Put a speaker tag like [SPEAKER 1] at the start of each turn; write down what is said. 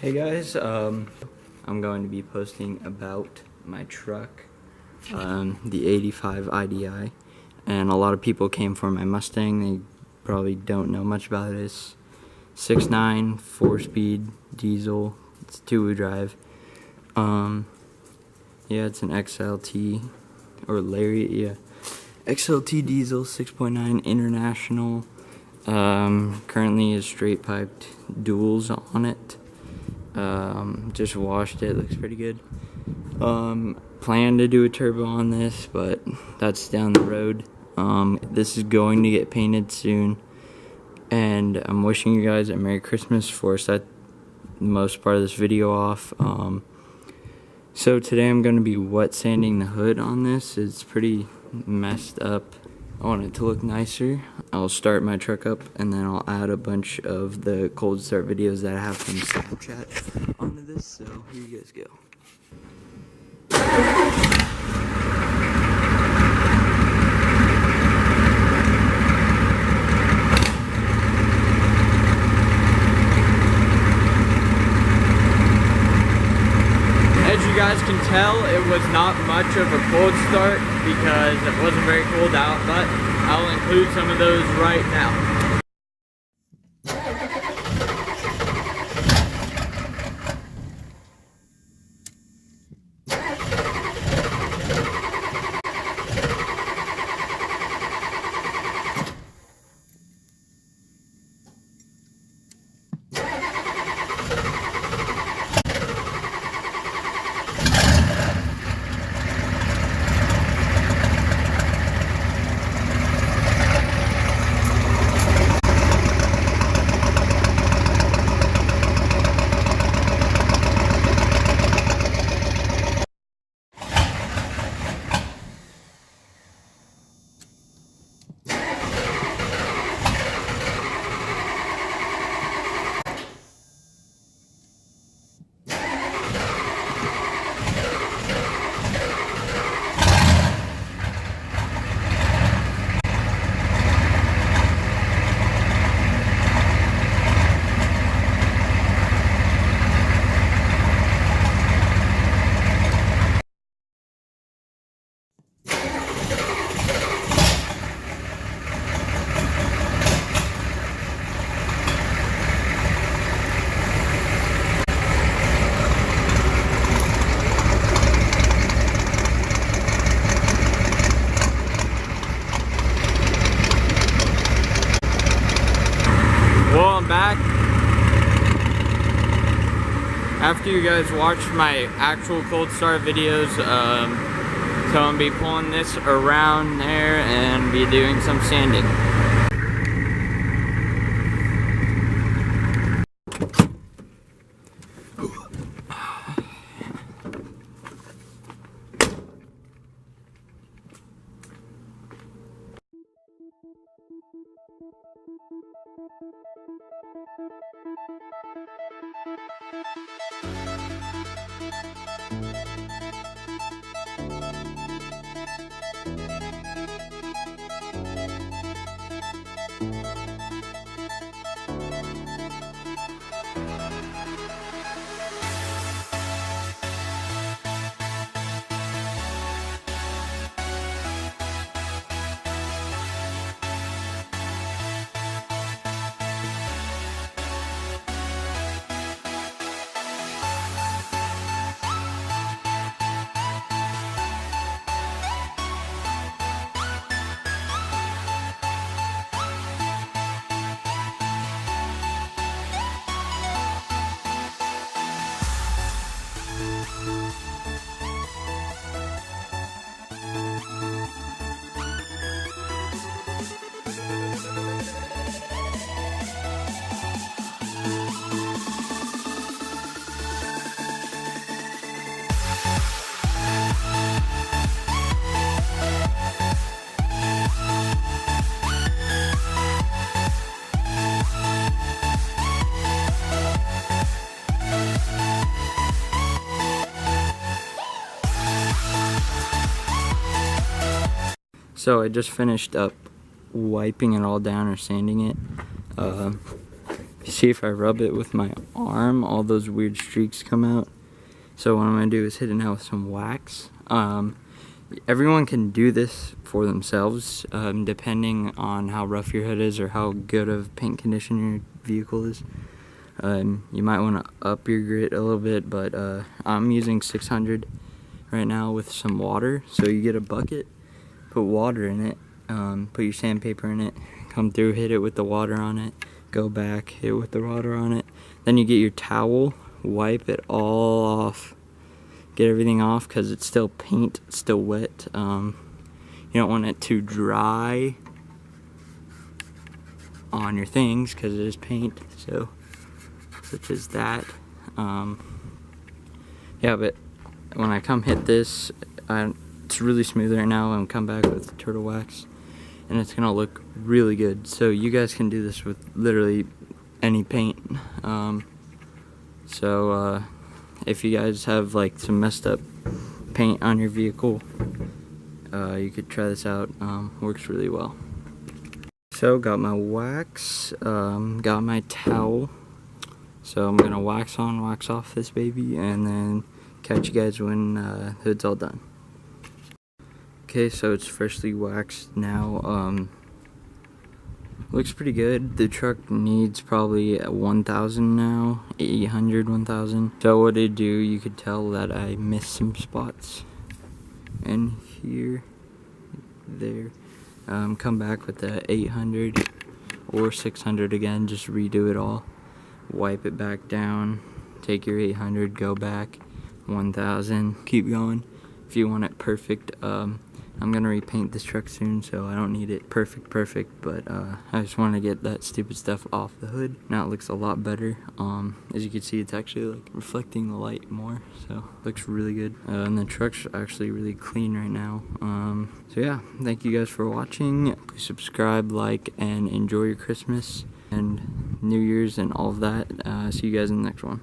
[SPEAKER 1] Hey guys, I'm going to be posting about my truck, the 85 IDI, and a lot of people came for my Mustang. They probably don't know much about it. It's 6.9, 4-speed diesel. It's 2-wheel drive. Yeah, it's an XLT or Lariat. Yeah, XLT diesel, 6.9 international. Currently is straight piped duals on it. Just washed it, looks pretty good. Plan to do a turbo on this, but that's down the road. This is going to get painted soon, and I'm wishing you guys a Merry Christmas for set the most part of this video off. So today I'm going to be wet sanding the hood on this. It's pretty messed up. I want it to look nicer. I'll start my truck up and then I'll add a bunch of the cold start videos that I have from Snapchat onto this, so here you guys go. As you guys can tell, it was not much of a cold start because it wasn't very cold out, but I'll include some of those right now. Well, I'm back. After you guys watched my actual cold start videos, so I'm gonna be pulling this around there and be doing some sanding. So I just finished up wiping it all down or sanding it. See, if I rub it with my arm, all those weird streaks come out. So what I'm gonna do is hit it now with some wax. Everyone can do this for themselves, depending on how rough your hood is or how good of paint condition your vehicle is. You might want to up your grit a little bit, but I'm using 600 right now with some water. So you get a bucket, put water in it, put your sandpaper in it, come through, hit it with the water on it, go back, hit it with the water on it. Then you get your towel, wipe it all off. Get everything off because it's still paint, it's still wet. You don't want it to dry on your things because it is paint, so such as that. Yeah, but when I come hit this, it's really smooth right now, and come back with turtle wax, and it's gonna look really good. So you guys can do this with literally any paint. If you guys have like some messed up paint on your vehicle, you could try this out. Works really well. So got my wax, got my towel. So I'm gonna wax on, wax off this baby, and then catch you guys when the hood's all done. Okay, so it's freshly waxed now. Looks pretty good. The truck needs probably 1,000 now, 800, 1,000. So what I do, you could tell that I missed some spots in here, there. Come back with the 800 or 600 again, just redo it all. Wipe it back down, take your 800, go back, 1,000, keep going. If you want it perfect, I'm gonna repaint this truck soon, so I don't need it perfect, but I just want to get that stupid stuff off the hood. Now it looks a lot better. As you can see, it's actually like reflecting the light more, so it looks really good. And the truck's actually really clean right now. So yeah, thank you guys for watching. Please subscribe, like, and enjoy your Christmas and New Year's and all of that. See you guys in the next one.